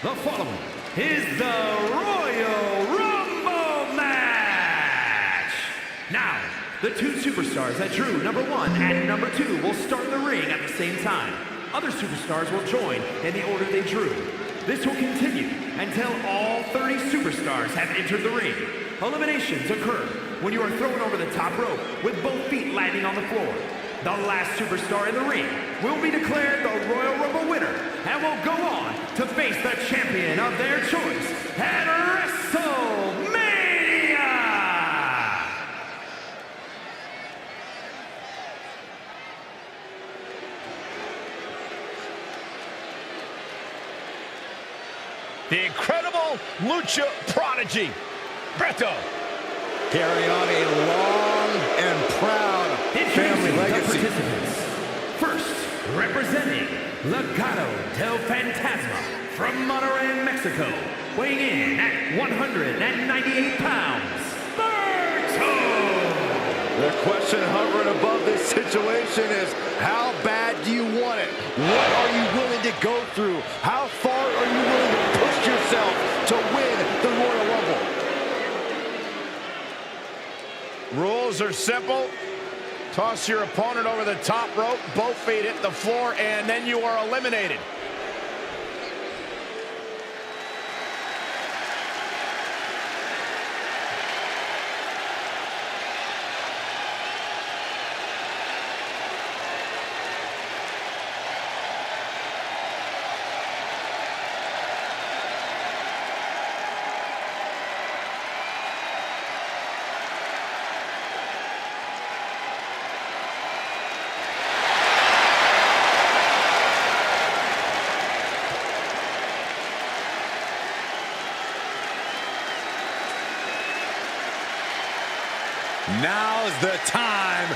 The following is the Royal Rumble match. Now, the two superstars that drew number 1 and number 2 will start in the ring at the same time. Other superstars will join in the order they drew. This will continue until all 30 superstars have entered the ring. Eliminations occur when you are thrown over the top rope with both feet landing on the floor. The last superstar in the ring will be declared the Royal Rumble winner and will go on to face the champion of their choice at WrestleMania! The incredible Lucha Prodigy, Beto. Carrying on a long and proud family legacy. First, representing Legado del Fantasma from Monterrey, Mexico, weighing in at 198 pounds, Berto! The question hovering above this situation is, how bad do you want it? What are you willing to go through? How far are you willing to push yourself to win the Royal Rumble? Rules are simple. Toss your opponent over the top rope, both feet hit the floor, and then you are eliminated. Now's the time.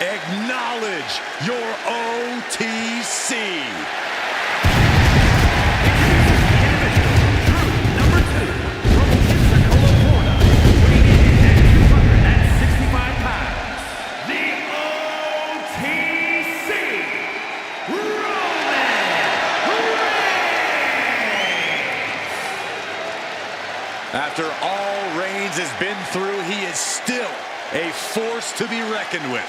Acknowledge your OTC. Number 2, from Pensacola, Florida, weighing in at 265 pounds, the OTC, Roman Reigns! After all Reigns has been through, he is still a force to be reckoned with.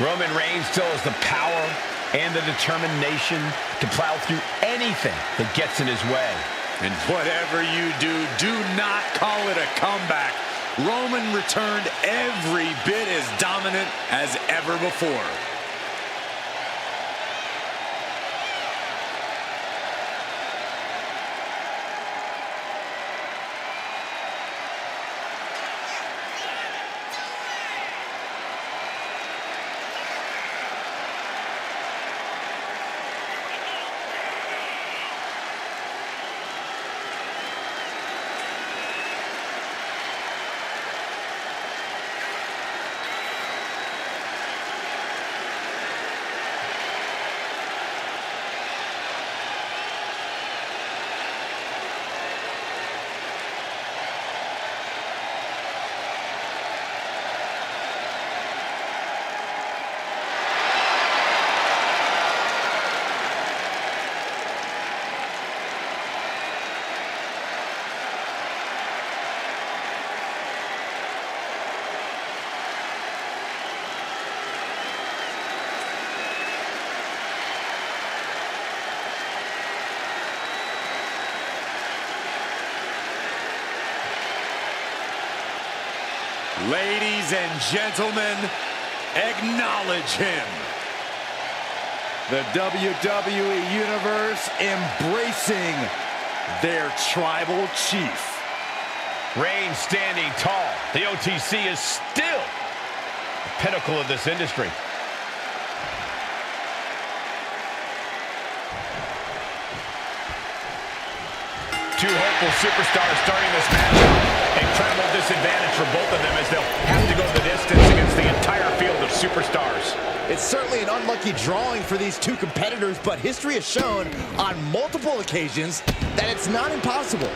Roman Reigns still has the power and the determination to plow through anything that gets in his way. And whatever you do, do not call it a comeback. Roman returned every bit as dominant as ever before. Ladies and gentlemen, acknowledge him. The WWE Universe embracing their tribal chief. Reigns standing tall. The OTC is still the pinnacle of this industry. Two hopeful superstars starting this match. Incredible disadvantage for both of them as they'll have to go the distance against the entire field of superstars. It's certainly an unlucky drawing for these two competitors, but history has shown on multiple occasions that it's not impossible.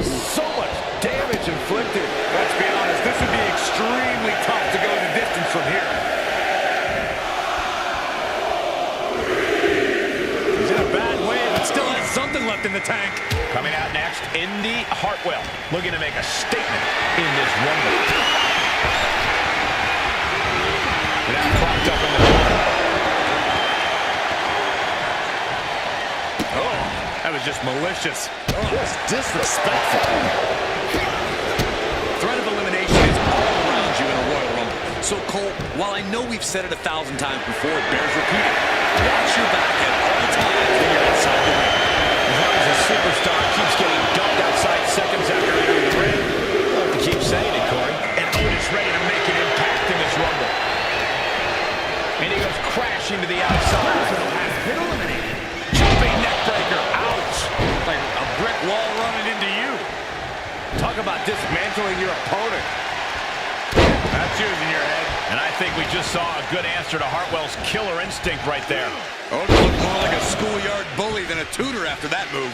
So much damage inflicted. Let's be honest, this would be extremely tough to go the distance from here. He's in a bad way left in the tank. Coming out next, Indy Hartwell, looking to make a statement in this Rumble. Now propped up in the corner. Oh, that was just malicious. Oh, that's disrespectful. Threat of elimination is all around you in a Royal Rumble. So, Cole, while I know we've said it 1,000 times before, it bears repeating. Watch your back at all times when you're inside the ring. As long as a superstar keeps getting dumped outside seconds after entering the ring, you'll have to keep saying it, Corey. And Otis ready to make an impact in this Rumble. And he goes crashing to the outside. Has been eliminated. Jumping neck breaker. Ouch. Like a brick wall running into you. Talk about dismantling your opponent. That's yours in your head. And I think we just saw a good answer to Hartwell's killer instinct right there. Otis looked more like a schoolyard bully than a tutor after that move.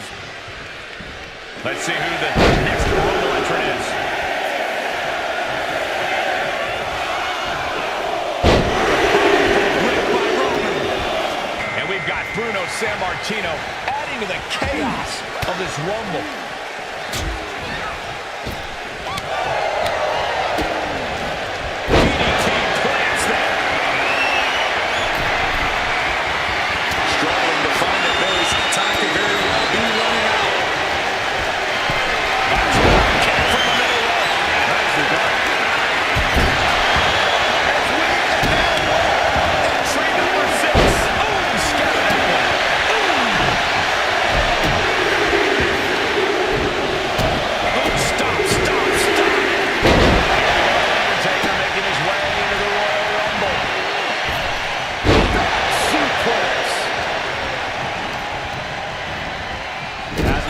Let's see who the next Rumble entrant is. And we've got Bruno Sammartino adding to the chaos of this Rumble.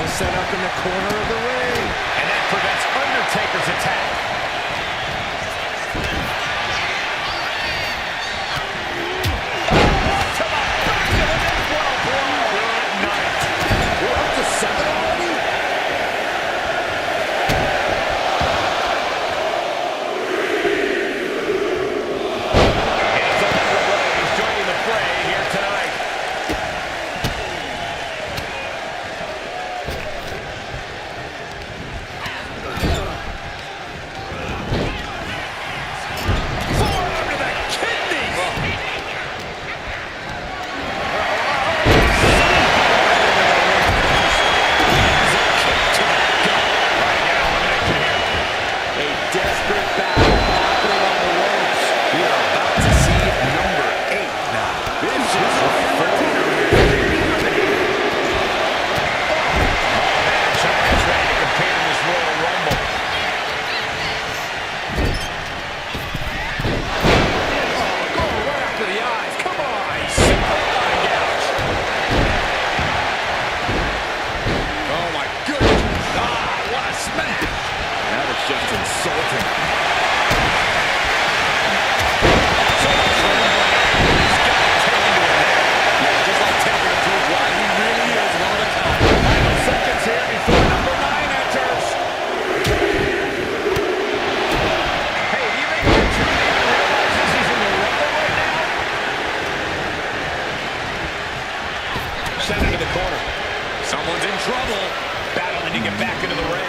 Set up in the corner of the ring. And that prevents Undertaker's attack. To the back of the neck. What a blow. Good night. We're up to 7 already? And it's underway. He's joining the fray here tonight. Sent into the corner. Someone's in trouble. Battling to get back into the ring.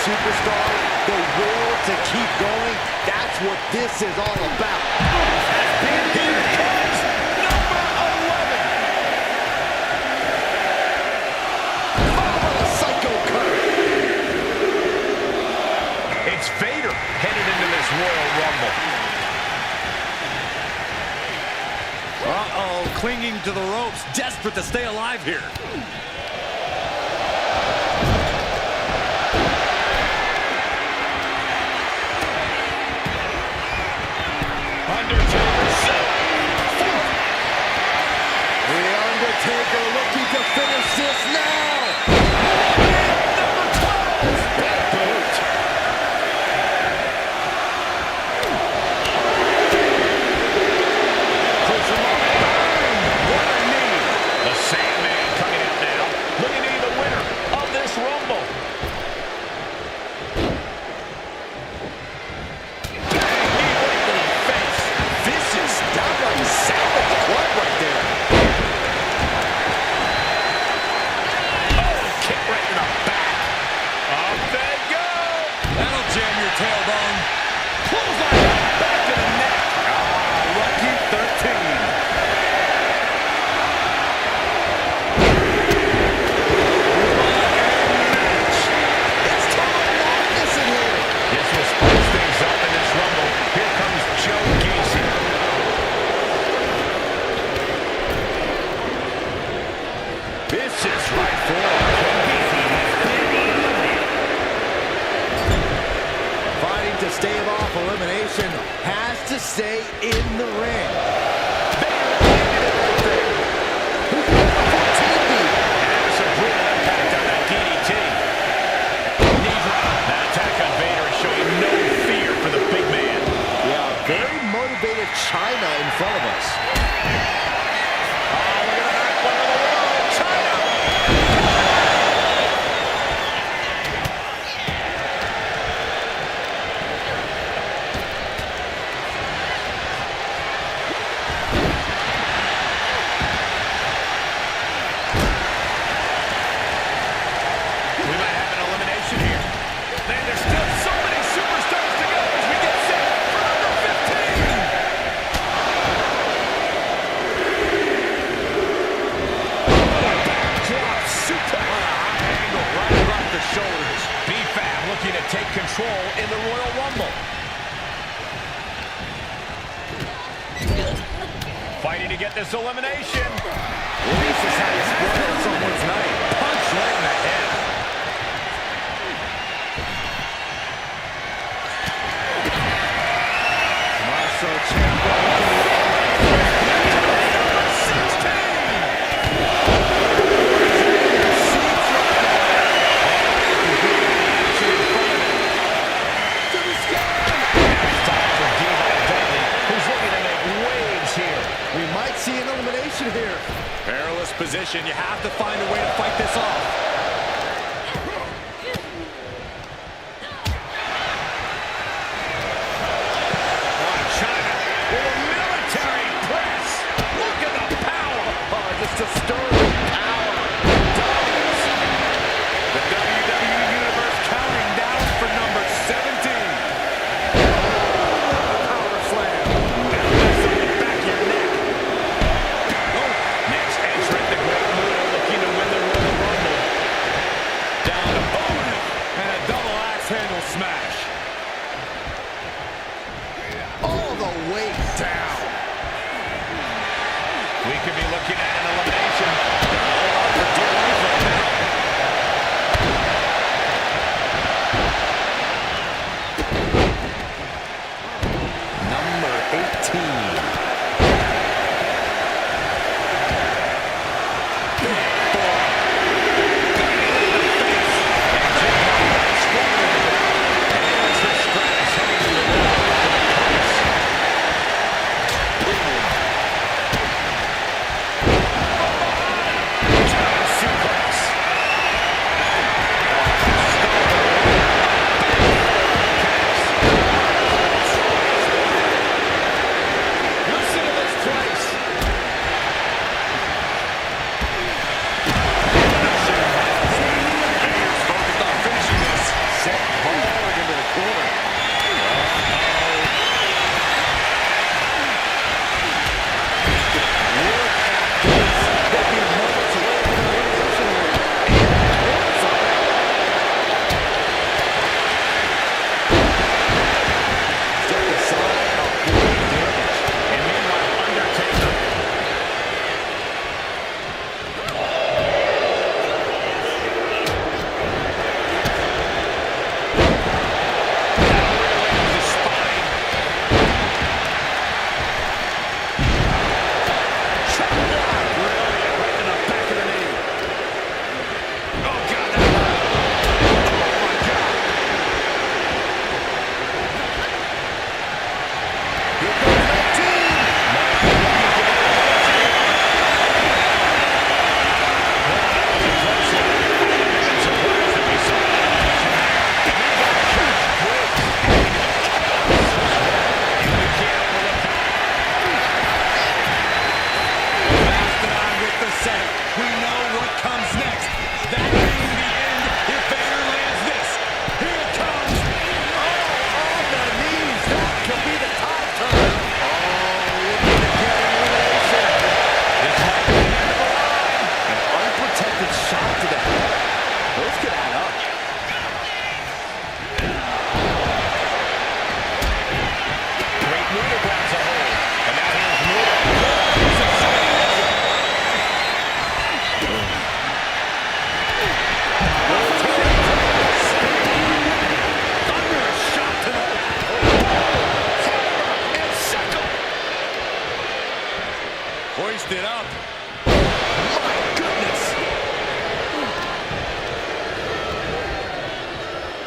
superstars, the will to keep going. That's what this is all about. Here comes number 11. Oh, what a psycho cut. It's Vader headed into this Royal Rumble. Uh-oh, clinging to the ropes, desperate to stay alive here. The Undertaker looking to finish this now. Number 12. Bad boot. Push him up. What a knee. The Sandman coming out now. Looking to be the winner of this Rumble. Bang knee right to the face. Vicious, downright savage club right there. Kick right in the back. Up they go. That'll jam your tailbone. Pulls on the back of the neck. Lucky 13. It's total madness in here. This will spice things up in this Rumble. Here comes Joe Gacy. Vicious right forearm. Fighting to stave off elimination, has to stay in the ring. Who's got the 14 lead? There's a brutal impact on that DDT. Knee drop. That attack on Vader is showing no fear for the big man. Yeah, very motivated China in front of us. We might have an elimination here. Man, there's still so many superstars to go as we get set for number 15. Backdrop super on a high angle right across the shoulders. B-Fab looking to take control in the Royal Rumble. Fighting to get this elimination. This is how you spoil someone's night. Punch right in the head. Marcel Ciampa. We might see an elimination here. Perilous position. You have to find a way to fight this off. China with a military press. Look at the power. Oh, just a sterling power. Dominance. The WWE Universe counting down for number 17. Power slam. Now that's on the back of your neck. Next entrant, the Great Muta, looking to win the Royal Rumble. Down to boom. And a double axe handle smash. All the way down. We could be looking at an elimination. Hold on for dear life right now. Number 18.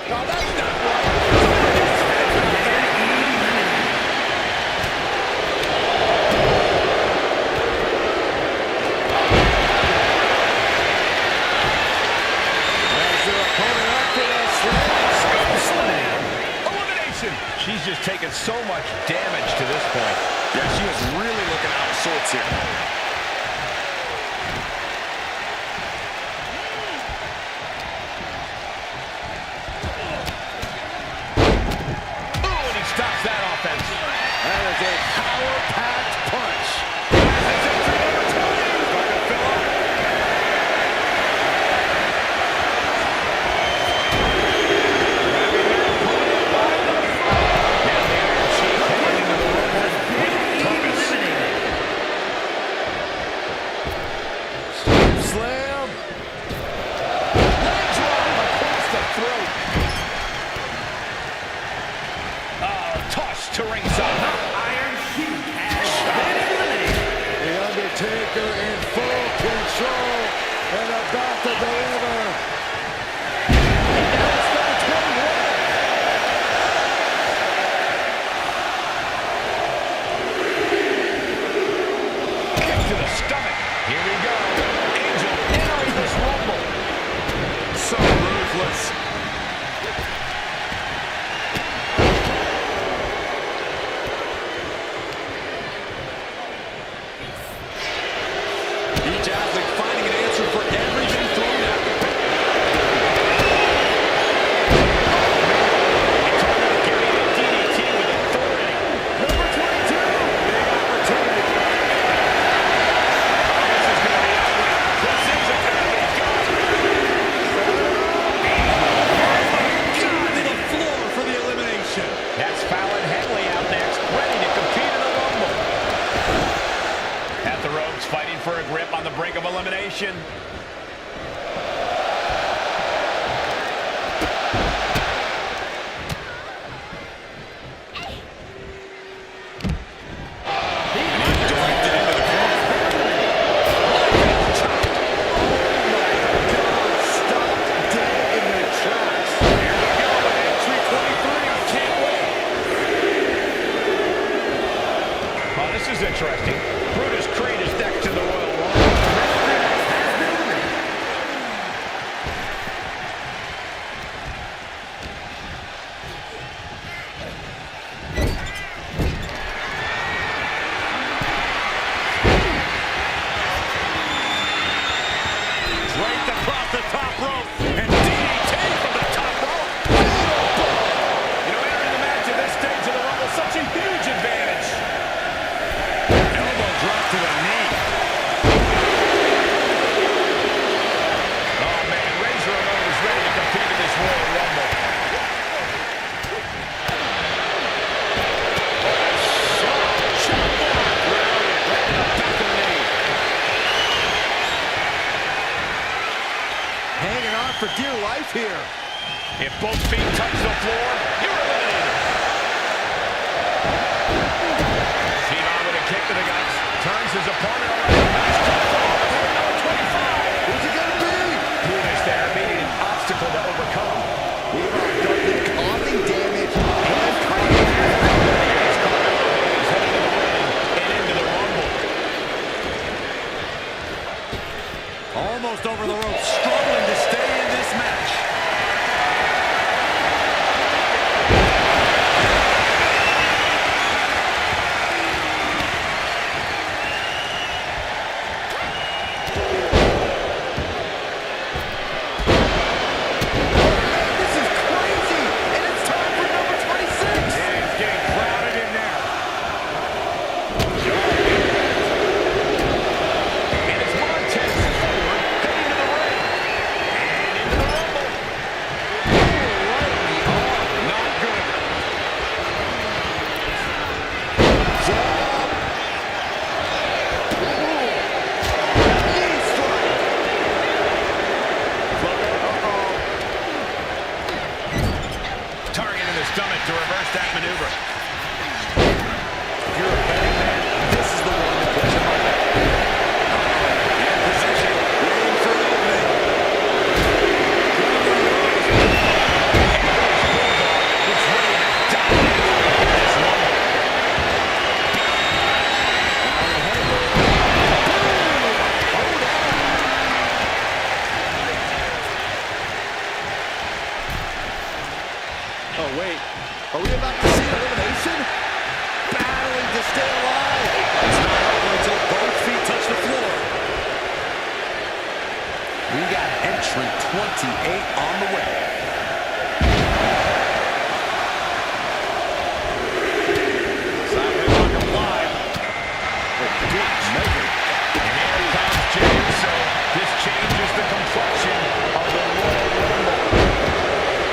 No, that's not right. Elimination. She's just taken so much damage to this point. Yeah, she is really looking out of sorts here. Oh, and he stops that offense. That is a power-packed punch. Slam. Leg drop across the throat. Toss to ringside. Iron Sheik has been eliminated. The Undertaker in full control and about to deliver. And now it's number 21. Kick to the stomach. Here we go. Angel entering this Rumble. So ruthless. Each athlete finding an answer for everything thrown at them. Carrying a DDT with authority. Number 22. Big opportunity. This is going to be ugly. This isn't going to be good. To the floor for the elimination. That's Fallon Henley out next, ready to compete in the Rumble. At the ropes, fighting for a grip on the brink of elimination. Directed into the corner. Stopped dead in their tracks. Here we go with entry 23. Can't wait. Oh, this is interesting. Brutus Creed is next to the Royal Rumble. Draped across the top rope. And DDT from the top rope. You know, entering the match at this stage of the Rumble, such a huge advantage. Elbow drop to the knee. Oh, man, Razor Ramon is ready to compete in this Royal Rumble. Hanging on for dear life here. If both feet touch the floor, you're eliminated. Team on with a kick to the guts. Turns his opponent around. Nice kick for number 25. Who's it gonna be? Brutus there being an obstacle to overcome. Dudley causing damage. He's heading to the ring and into the Rumble. Almost over the rope. Struggling to stay in this match. This is crazy. And it's time for number 26. It's getting crowded in there. And it's Montez Ford heading to the ring. And into the Rumble. Not good. Knee strike. Target in the stomach to reverse that maneuver. If you're a betting man, this is the one that puts him on that. In position, waiting for an opening. Oh, wait. Are we about to see an elimination? Battling to stay alive. It's not over until both feet touch the floor. We got entrant 28 on the way. Side headlock applied. Good measure. And here comes Jey Uso. This changes the complexion of the Royal Rumble.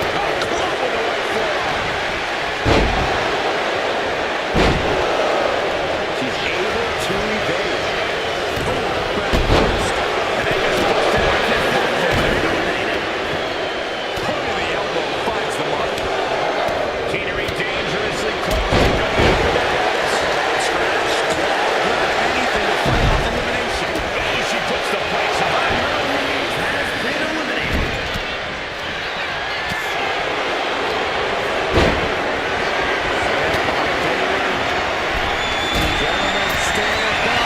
A club with the right forearm. She's able to evade. And they just pushed it out to the eliminated. Point of the elbow finds the mark. Teetering dangerously close to going after the ropes. Scratch, claw, grab anything to fight off elimination. Oh, she puts the place on. Has been eliminated. Gentlemen, stand by.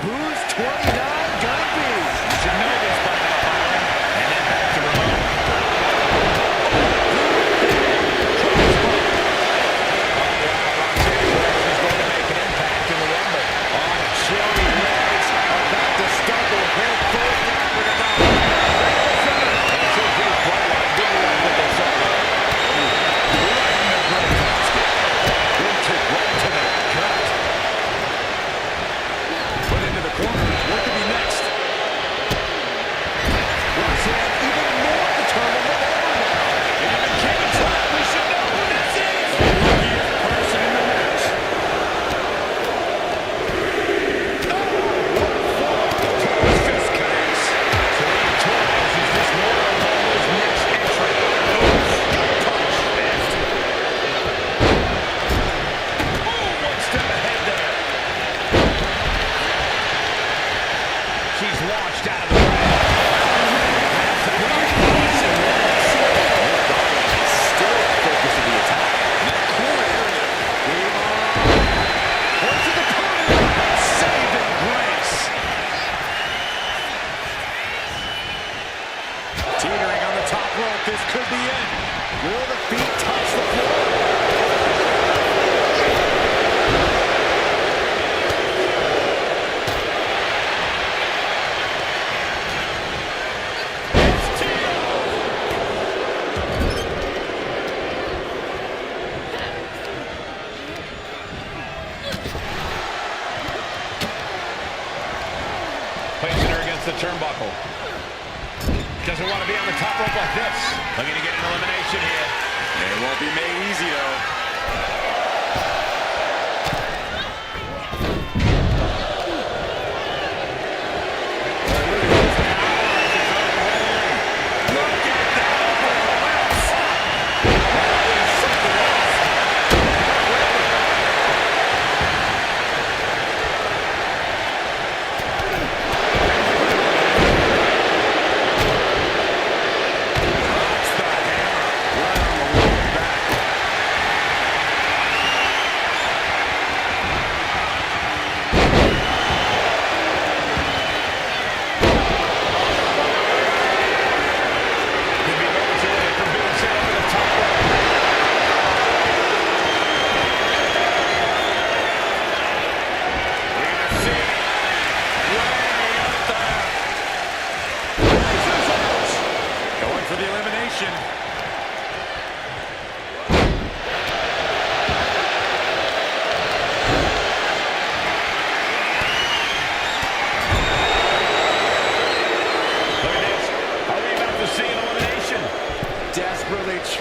Who's 29 gonna be? You should know this by now, Byron. And then back to Ramon. Roxanne is going to make an impact in the Rumble. On chilly legs, about to stumble head first into the mouth. And it's a big bloodline. Didn't like what they saw there. Right in the bread basket. Right to the gut. Put into the corner. What could be next? Roxanne even more determined than ever now. And even Kane's hot. We should know who this is. The luckiest person in the match. Close fist connects. 3 times is this Royal Rumble's next entrant. Gut punch. Fist. Oh, one step ahead there. She's launched out of the ring. Still focus of the attack. Corner area. Onto the corner. Saving grace. Teetering on the top rope. This could be it. Will the feet touch the floor? Placing her against the turnbuckle. Doesn't want to be on the top rope like this. Looking to get an elimination here. It won't be made easy, though.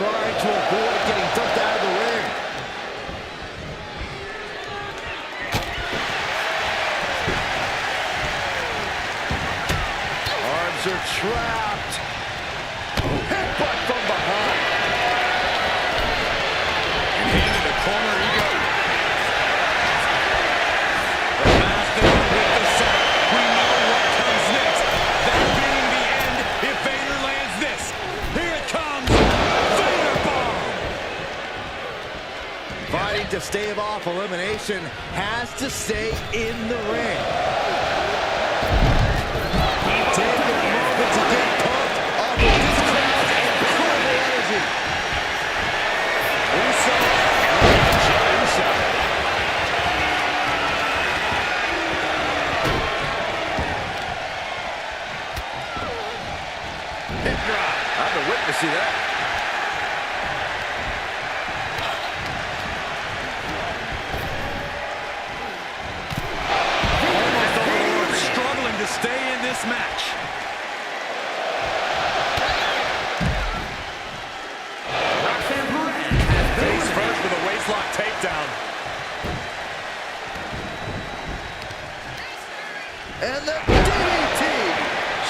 trying to avoid getting dumped out of the ring. Arms are trapped. Headbutt from behind. And into the corner he goes. The master stave off elimination has to stay in the ring. Take a moment to get pumped off of this crowd's incredible energy. Uso and Jey Uso. Hip drop. I've been witnessing that. Struggling to stay in this match. Face first with a waistlock takedown. And the DDT.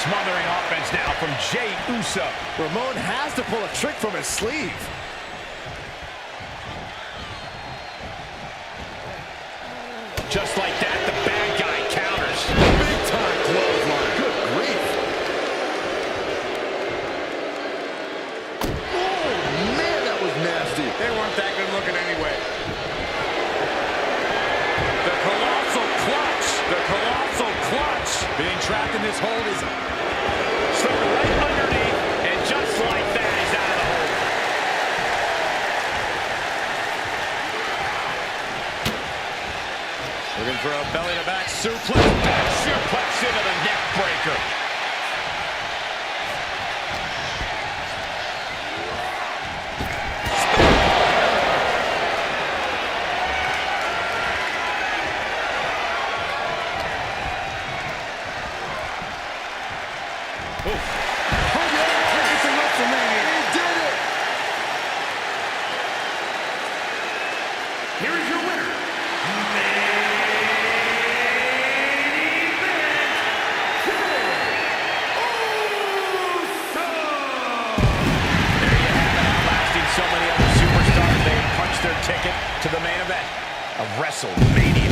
Smothering offense now from Jey Uso. Ramon has to pull a trick from his sleeve. Just like that, the bad guy counters. Big time clothesline. Good grief. Oh, man, that was nasty. They weren't that good looking anyway. The colossal clutch. The colossal clutch. Being trapped in this hold is Slipped right underneath, and just like that, he's out of the hold. looking for a belly-to-back suplex. Back suplex into the neck breaker. Here is your winner, So many other superstars, they punched their ticket to the main event of WrestleMania.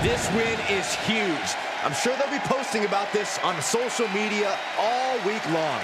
This win is huge. I'm sure they'll be posting about this on social media all week long.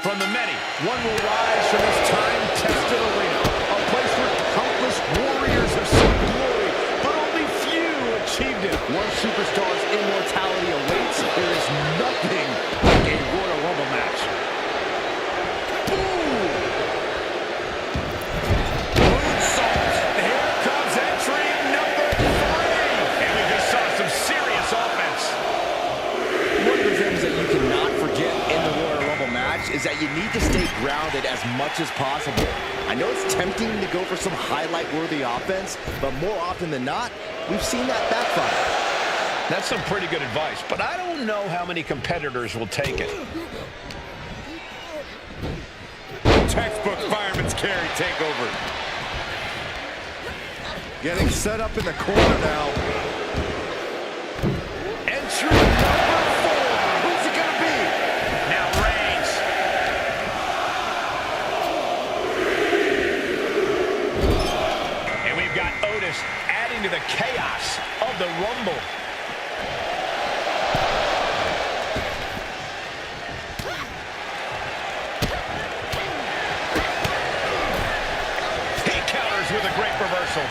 from the many. One will rise from this time-tested arena, a place where countless warriors have sought glory, but only few achieved it. One superstar's immortality awaits. There is nothing like a Royal Rumble match. Moonsault. Here comes entry number 3. And we just saw some serious offense. One of the things that you cannot forget in the Royal Rumble match is that you need to stay grounded as much as possible. I know it's tempting to go for some highlight-worthy offense, but more often than not, we've seen that backfire. That's some pretty good advice, but I don't know how many competitors will take it. Textbook fireman's carry takeover. Getting set up in the corner now. Entry number 4. Who's it gonna be? Now Reigns. And we've got Otis adding to the chaos of the Rumble. He counters with a great reversal.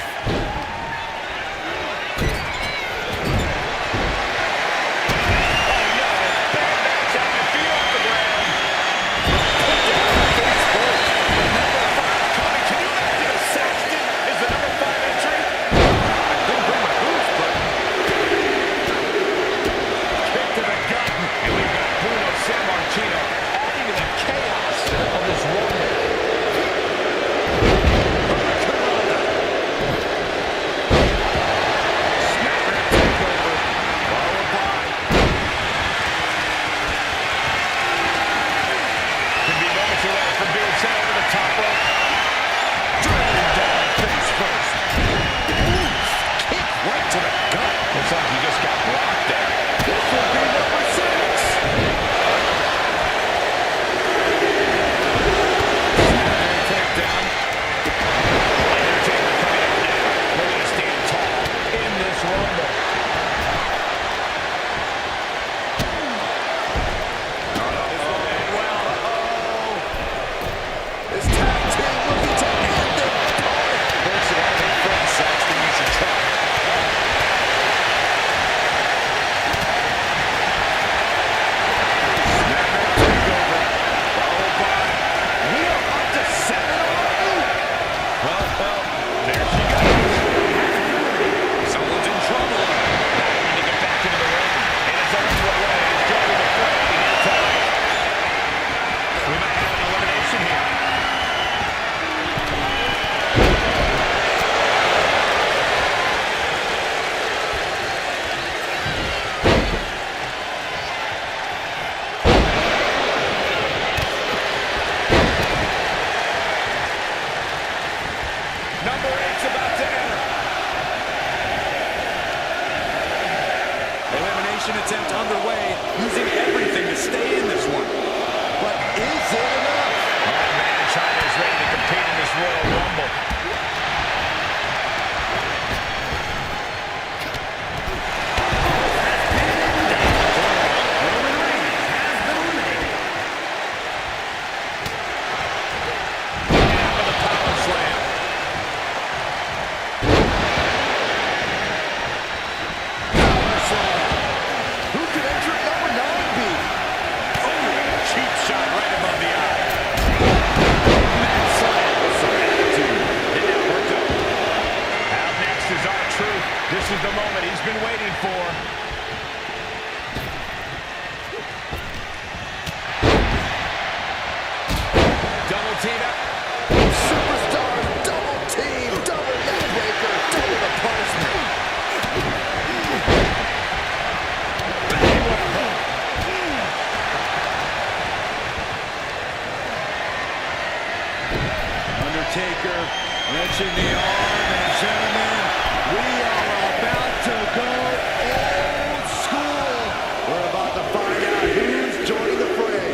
Attempt underway, using everything to stay in this one. But is it enough? Oh, man, China is ready to compete in this Royal Rumble. This is the moment he's been waiting for. Double team up. Superstar, double team, double neck breaker, double the punishment. Undertaker wrenching the arm, and gentlemen, we are about to go old school. We're about to find out who's joining the fray.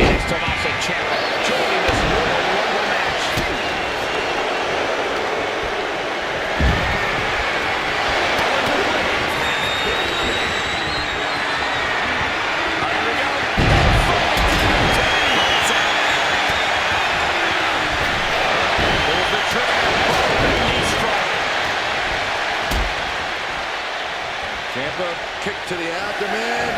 It is Tommaso Ciampa joining this Royal Rumble match. Here we go. locked him in.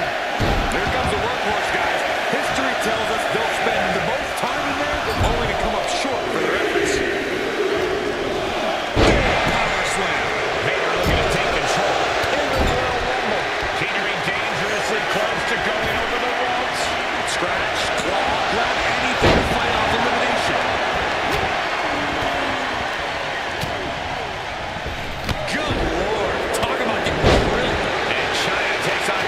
Here comes the workhorse, guys. History tells us they'll spend the most time in there, only to come up short for their efforts. Power slam. Vader looking to take control in the Royal Rumble. Teetering dangerously close to going over the ropes. Scratch, claw, grab anything to fight off elimination. Good Lord. Talk about getting grilled. And China takes on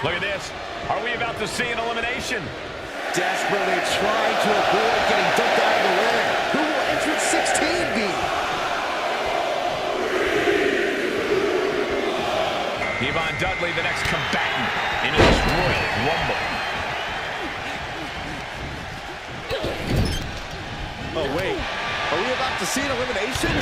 Look at this. Are we about to see an elimination? Desperately trying to avoid getting dumped out of the ring. Who will entrance 16 be? Yvonne Dudley, the next combatant into this Royal Rumble. Oh, wait. Are we about to see an elimination?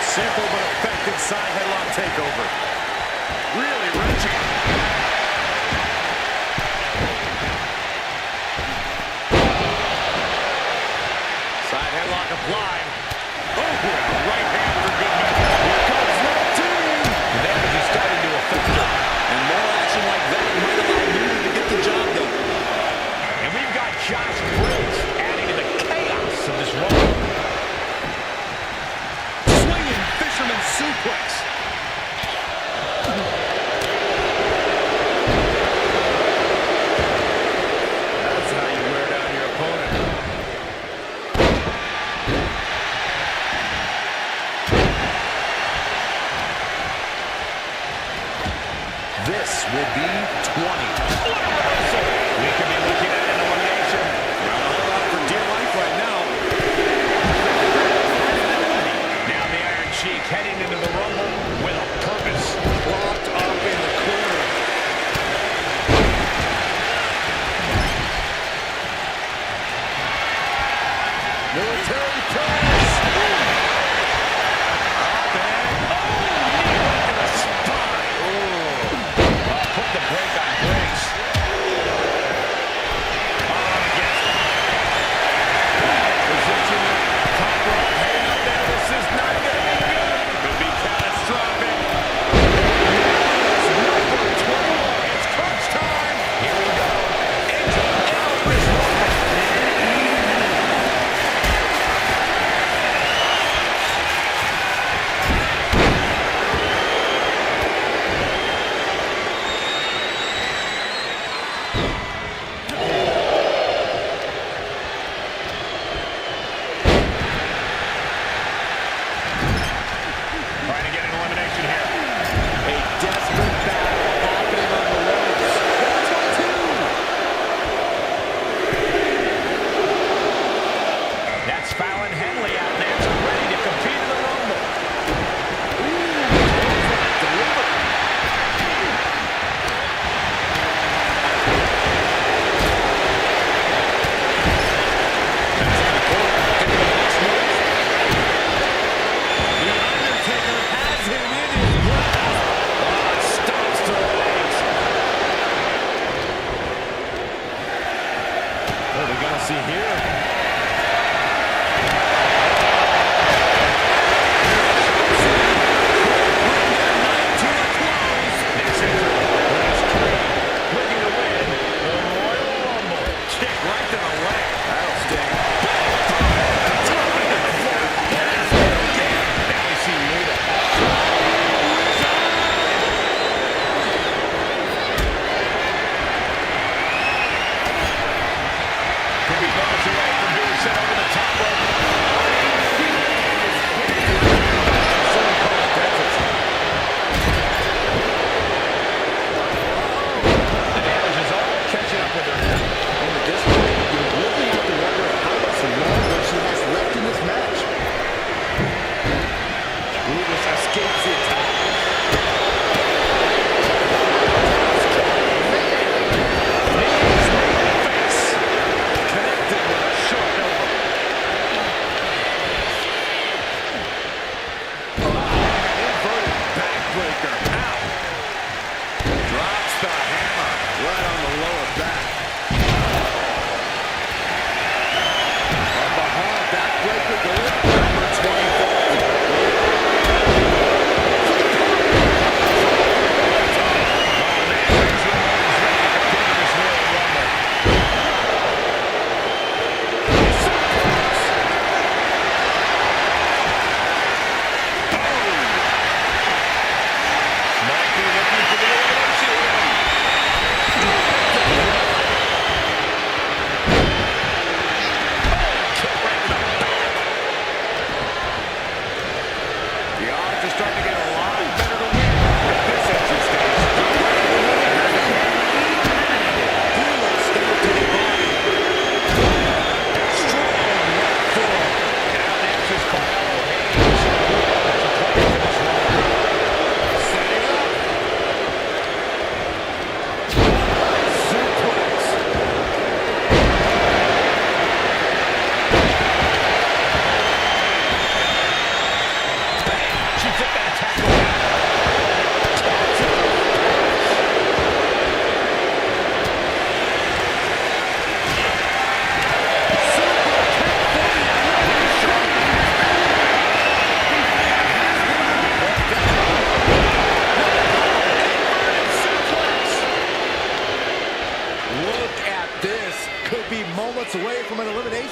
Simple but effective side headlock takeover. Really wrenching. Side headlock applied. Oh, right hand for good measure. Here comes number 2. The damage is starting to affect her. And more action like that might allow Luna to get the job done. And we've got Josh Briggs adding to the chaos of this Rumble. Swinging fisherman suplex. That's how you wear down your opponent. This will be 20. We could be looking at an elimination. All out for dear life right now. Now the Iron Sheik heading into the Rumble with a purpose. Locked up in the corner. Military press. Up and knee right to the spine. Put the break on Briggs.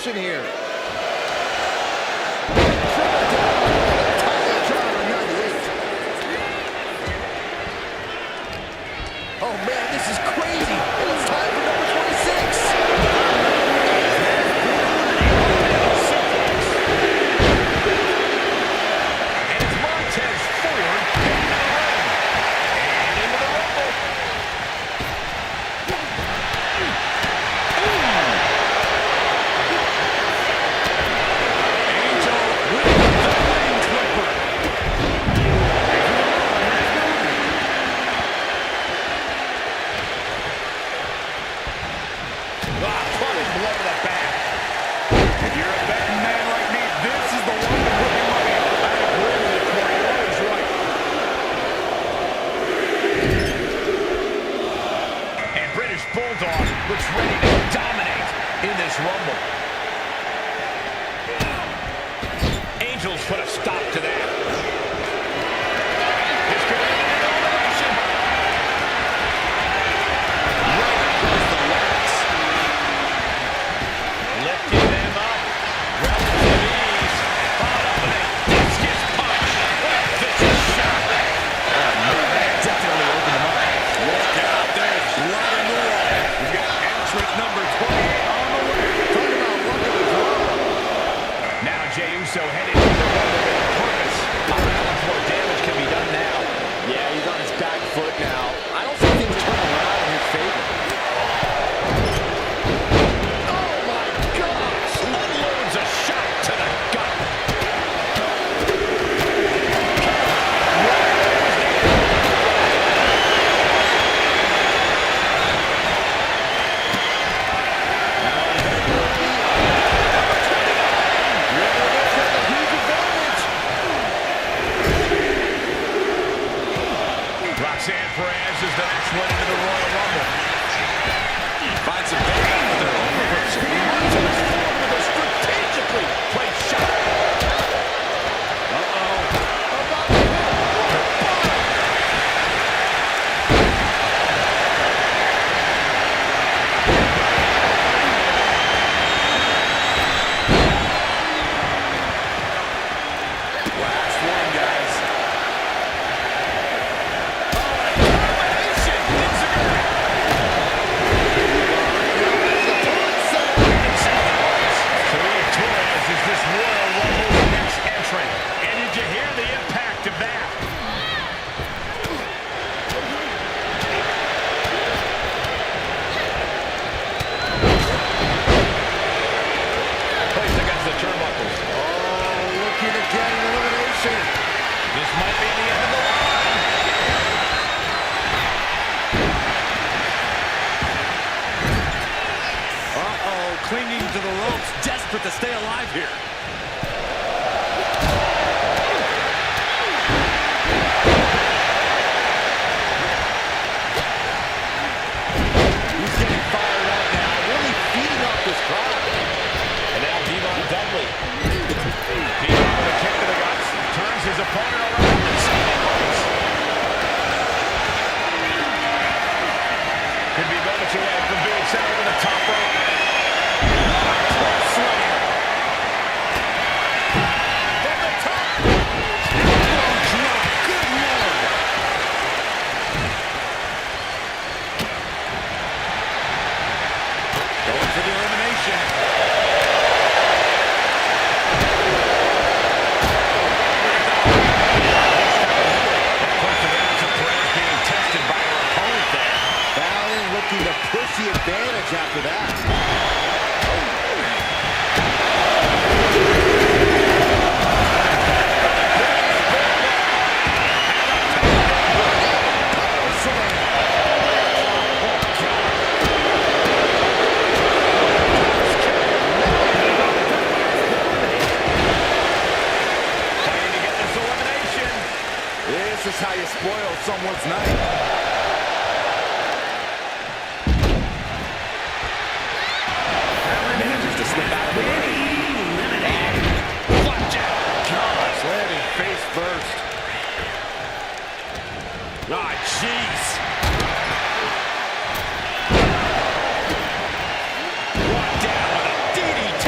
position here. Oh man, this is crazy. And it's time for number 26. And it's Montez Ford heading to the ring. And into the Rumble. Angel with the ring clipper. Crushing blow to the back. If you're a betting man like me, this is the one to put your money on. I agree with you, Corey. That is right. And British Bulldog looks ready to dominate in this Rumble. Angels put a stop to that. This could end in an elimination. Right across the legs. Lifting them up. Relative ease. Followed up with a discus punch. What a vicious shot. Definitely opened him up. Look out, there's blood in the wall. We've got entrant number 28 on the way. Talk about luck of the draw. Now Jey Uso headed to the Rumble with a purpose. How much more damage can be done now? Yeah, he's on his back foot now. I don't see things turning around in his favor. Oh my gosh! Unloads a shot to the gut. Roxanne Perez is the next one into the Royal Rumble. Find some pain with their own reversal. Montez Ford with a strategically placed shot. Last one, guys. Combination. Enziguri. Serena Torres is this Royal Rumble's next entrant. And did you hear the impact of that? Placed against the turnbuckles. Looking to get an elimination. This might be the end of the line. Clinging to the ropes, desperate to stay alive here. He's getting fired up now, really feeding off this crowd. And now Devon Dudley. Devon with a kick to the guts. Turns his opponent around and sideways. Could be moments away from being sent over the top rope. From the top. Elbow drop. Good Lord. Going for the elimination. Perseverance of Perez being tested by her opponent there. Fallon looking to push the advantage after that. Playing to get this elimination. This is how you spoil someone's night. Manages to slip out of the way. Flapjack. Gosh, landing face first. Ah, jeez. Brought down with a DDT.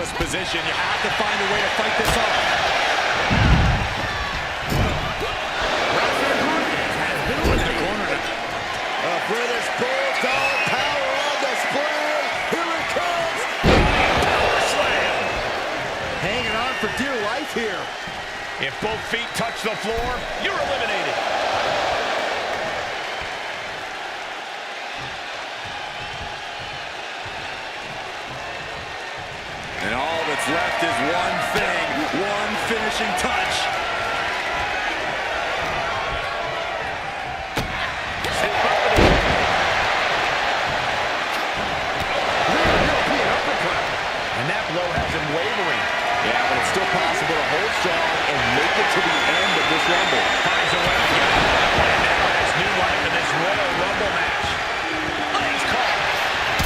perilous position. You have to find a way to fight this off. In the corner now. A British Bulldog power on display. Here it comes. Power slam. Hanging on for dear life here. If both feet touch the floor, you're eliminated. And all that's left is one thing, one finishing touch. And that blow has him wavering. Yeah, but it's still possible to hold strong and make it to the end of this Rumble. Finds a way to get out. And now has new life in this Royal Rumble match. Legs caught.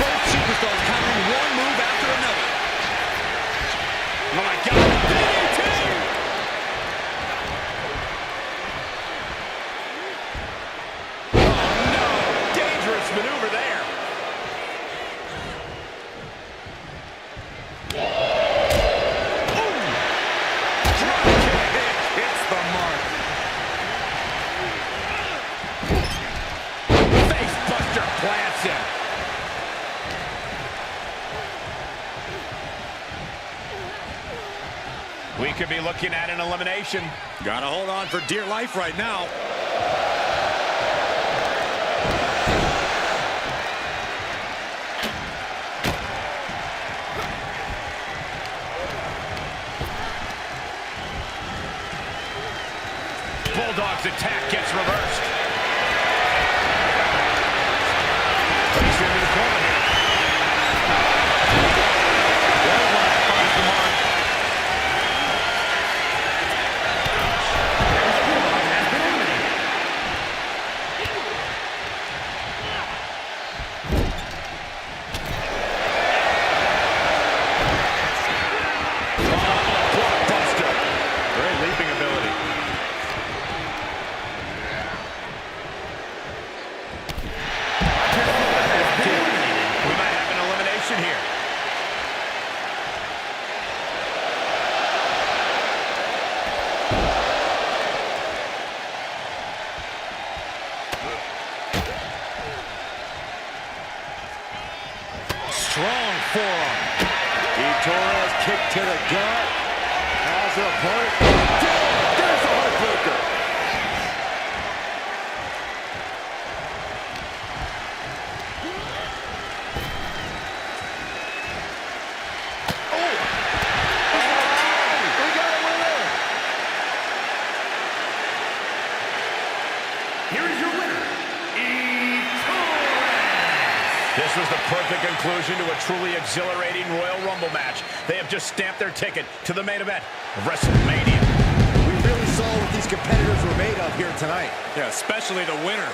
Both superstars countering one move after another. Oh my God. DDT! Oh no. Dangerous maneuver there. We could be looking at an elimination. Gotta hold on for dear life right now. Bulldog's attack gets reversed. Placed into the corner here. Bulldog finds the mark. Strong forearm. Torres kick to the gut. Has her opponent. There's the heartbreaker. We got a winner. Here is your winner, This was the perfect conclusion to a truly exhilarating Royal Rumble match. They have just stamped their ticket to the main event of WrestleMania. We really saw what these competitors were made of here tonight. Yeah, especially the winner.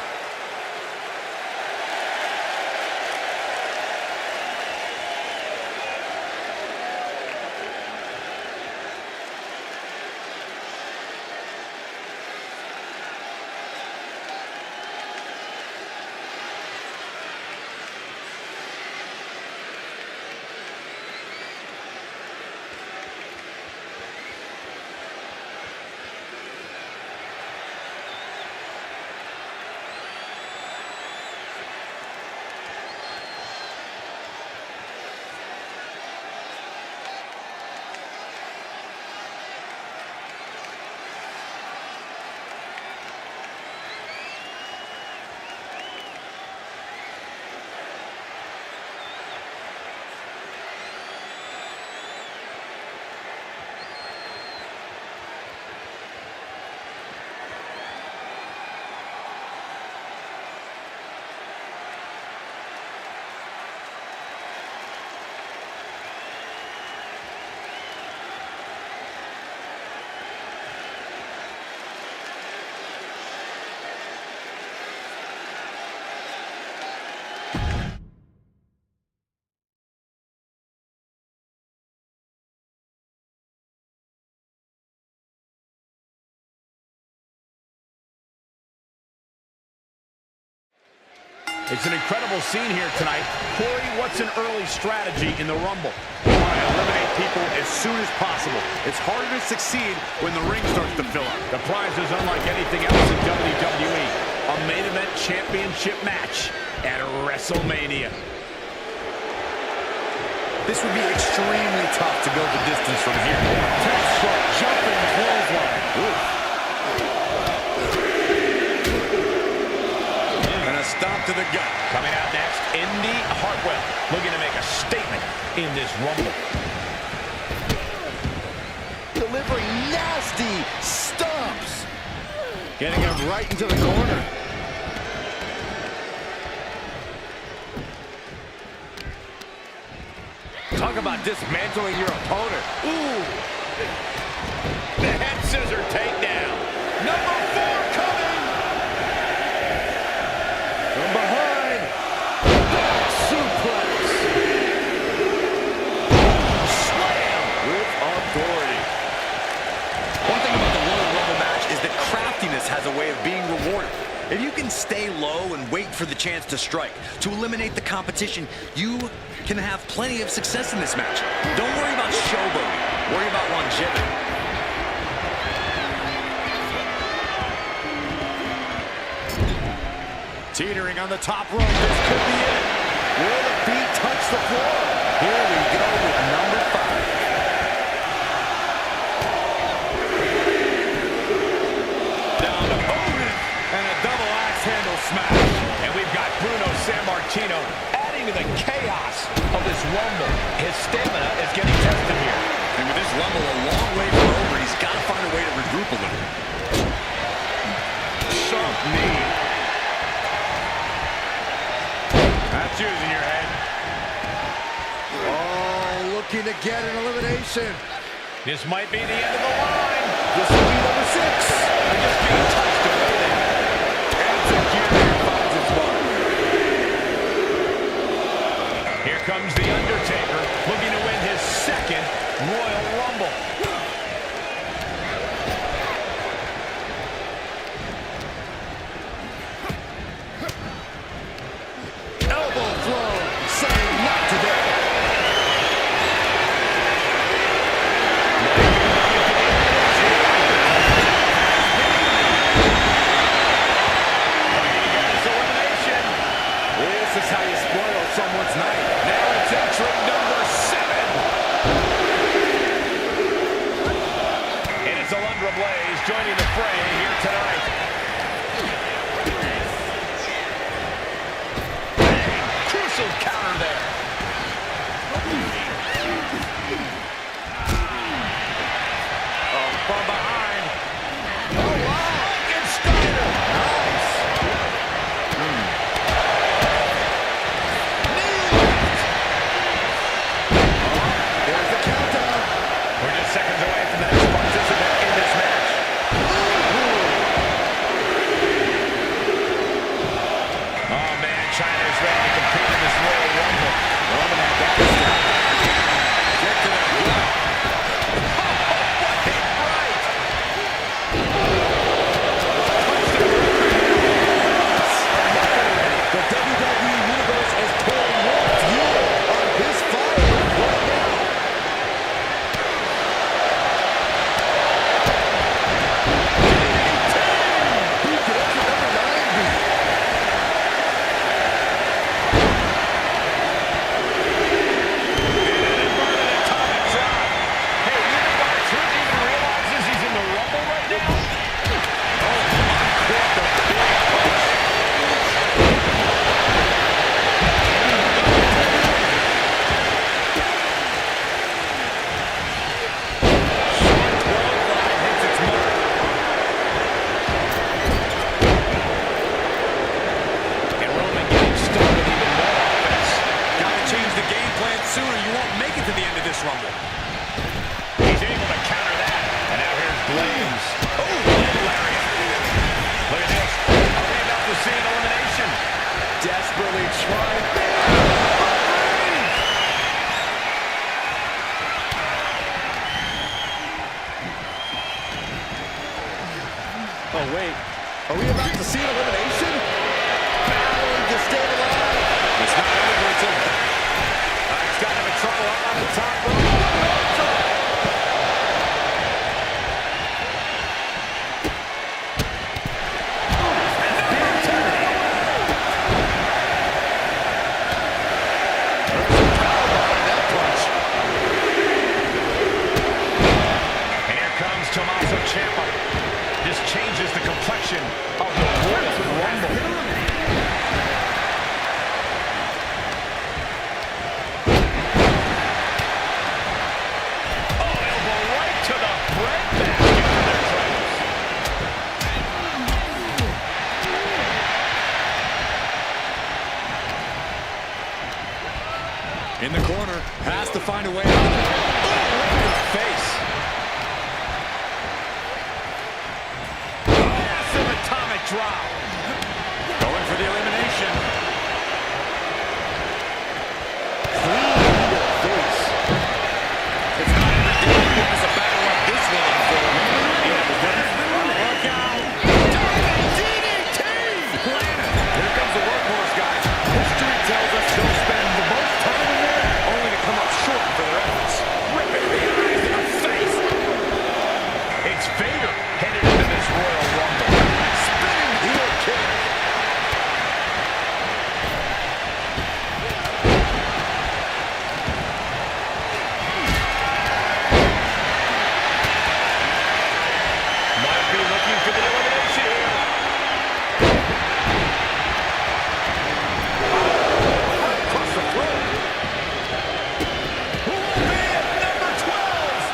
It's an incredible scene here tonight. Corey, what's an early strategy in the Rumble? You want to eliminate people as soon as possible. It's harder to succeed when the ring starts to fill up. The prize is unlike anything else in WWE. A main event championship match at WrestleMania. This would be extremely tough to go the distance from here. Textbook jumping clothesline. And a stop to the gut. Coming out next, Indy Hartwell, looking to make a statement in this Rumble. Delivering nasty stomps. Getting him right into the corner. Talk about dismantling your opponent. Ooh! The head scissor takedown. Number 4 coming! From behind. Back suplex. Slam! With authority. One thing about the Royal Rumble match is that craftiness has a way of being rewarded. If you can stay low and wait for the chance to strike, to eliminate the competition, you can have plenty of success in this match. Don't worry about showboating. Worry about longevity. Teetering on the top rope. This could be it. Will the feet touch the floor? Here we go with number 5. Down to Hogan. And a double axe handle smash. And we've got Bruno Sammartino adding to the chaos of this Rumble. His stamina is getting tested here. And with this Rumble a long way from over, he's got to find a way to regroup a little. Sharp knee. That's using your head. Oh, looking to get an elimination. This might be the end of the line. This will be number 6. They're just being touched away there. Executor finds its mark. Here comes The Undertaker, looking to win his 2nd Royal Rumble. Elbow throw, saying not today. This is how you spoil someone's night. Now it's entry number 7. And it's Alundra Blaze joining the fray here tonight. Bang! Crucial counter there. Oh, from behind. Oh, wow! It's Steiner. Nice. There's the countdown. We're just seconds away from the next participant in this match. Oh, man, China is ready to compete in this Royal Rumble. Roman had that step. Get to the gut. Hit right. The WWE Universe is pouring more fuel on his fire right now. Who could enter number 9 be? Hey, you think our truth even realizes he's in the Rumble right now? Hits its mark. And Roman getting stuck with even more offense. Gotta change the game plan sooner. You won't make it to the end of this Rumble. He's able to counter that. And now here's Blaze. Oh, lariat. Look at this. Are we about to see an elimination? Desperately trying. Oh, wait. Are we about to see an elimination? Battling to stay alive. It's not over until He's got him in trouble up on the top rope. Tommaso Ciampa. This changes the complexion of the Royal Rumble. In the corner, has to find a way out. Oh, in the face. Massive atomic drop. Going for the elimination. Clean into the face. It's not every day you witness a battle like this will unfold. Look out. DDT! Planet. Here comes the workhorse, guys. History tells us they'll spend the most time in there only to come up short for their efforts. Ripping the eyes in the face. It's Vader headed into this Royal Rumble. Spinning heel kick. Might be looking for the elimination here. Across the throat. Who will be at number 12?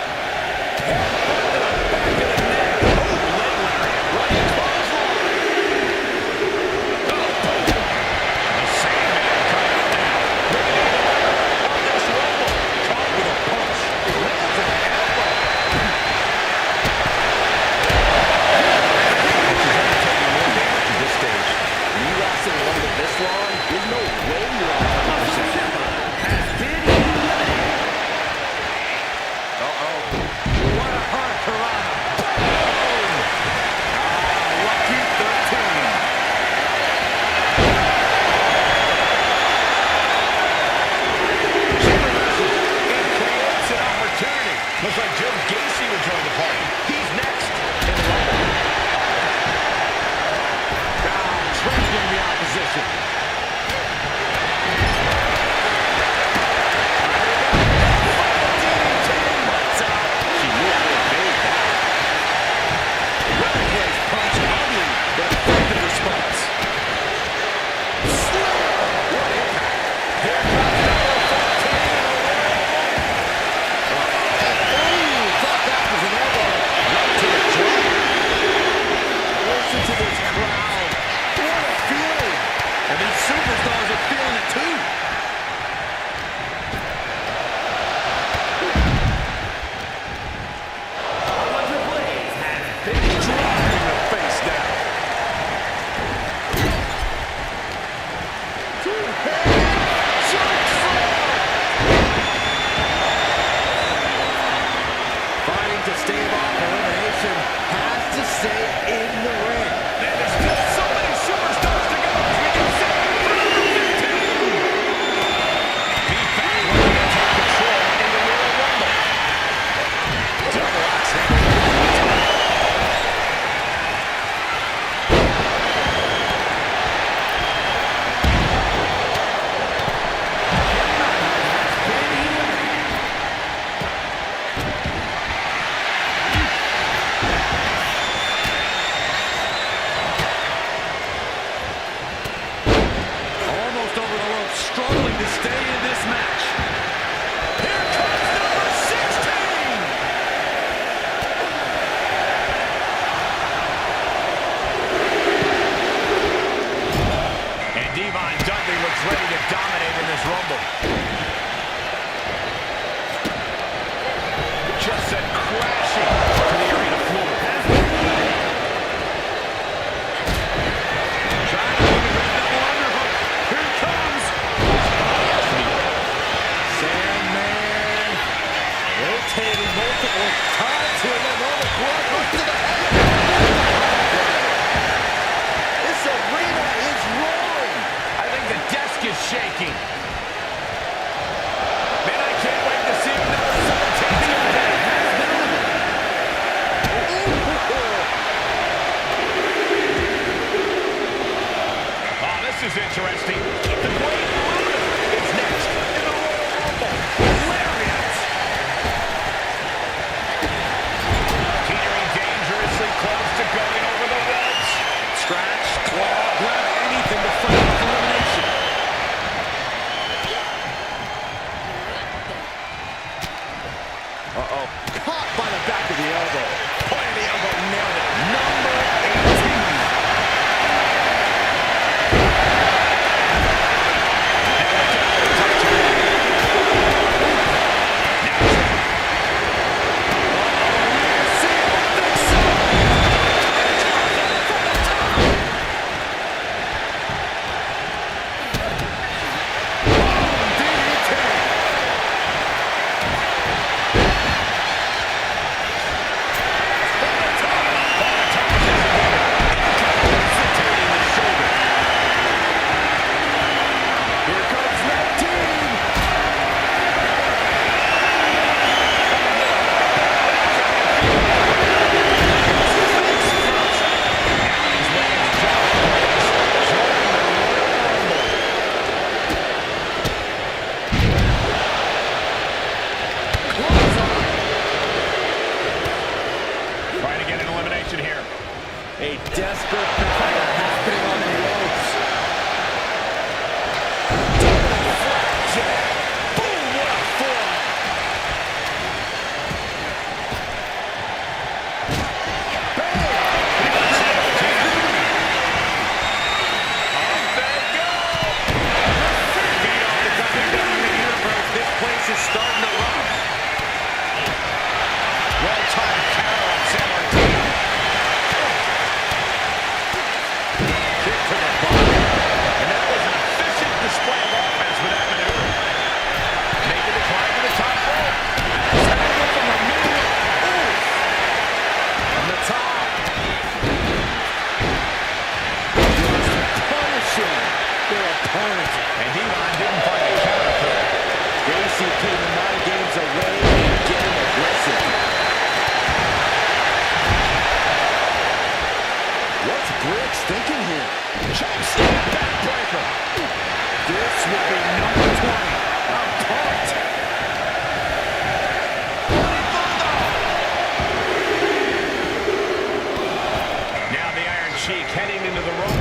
Headbutt to the back of the neck. Oh, leg lariat. Right clothesline. The Sandman coming out now. On this Rumble. Caught with a punch. Lands an elbow. Taking more damage at this stage. When you last in a Rumble this long, there's no way you're on 100%. Uh-oh. What a hurt, Piranha. Boom! Lucky 13. It creates an opportunity. Looks like Joe Gacy will join the party. He's next in the Rumble. Trampling the opposition. Lights out. She knew how to evade that. Replays punch ugly, but effective response. Slam! What impact. Here comes number 14 in the Royal Rumble. Ooh, thought that was an elbow. Right to the jaw. Listen to this crowd. What a feeling. And these superstars are feeling it too. Driving the face down. Fighting to stave off elimination. Has to stay in the ring. And there's still so many superstars to go. As we can see for number 15. Be back when they take control in the Royal Rumble. Double axe handle. Almost over the ropes, struggling to stay in this match. Here comes number 16! And Devon Dudley looks ready to dominate in this Rumble. Just sent crashing to the arena floor. Trying to look at that double underhook. Here it comes. Sandman rotating multiple times here. Then on the blood right to the head. This arena is roaring. I think the desk is shaking. Man, I can't wait to see what number 17 is going to do. A desperate battle happening on the ropes. Double flapjack. Boom, what a forearm. Is starting to rock. Well-timed counter on San Martino. Kick to the body. And that was an efficient display of offense with that maneuver. Making the climb to the top rope. Tackle from the middle. Ooh. From the top. Just punishing their opponent. And Devon didn't find a counter for that. Gacy putting the mind games away and getting aggressive. What's Briggs thinking here? Choke slam backbreaker. This will be number 20. A punt. Now the Iron Sheik heading into the rope.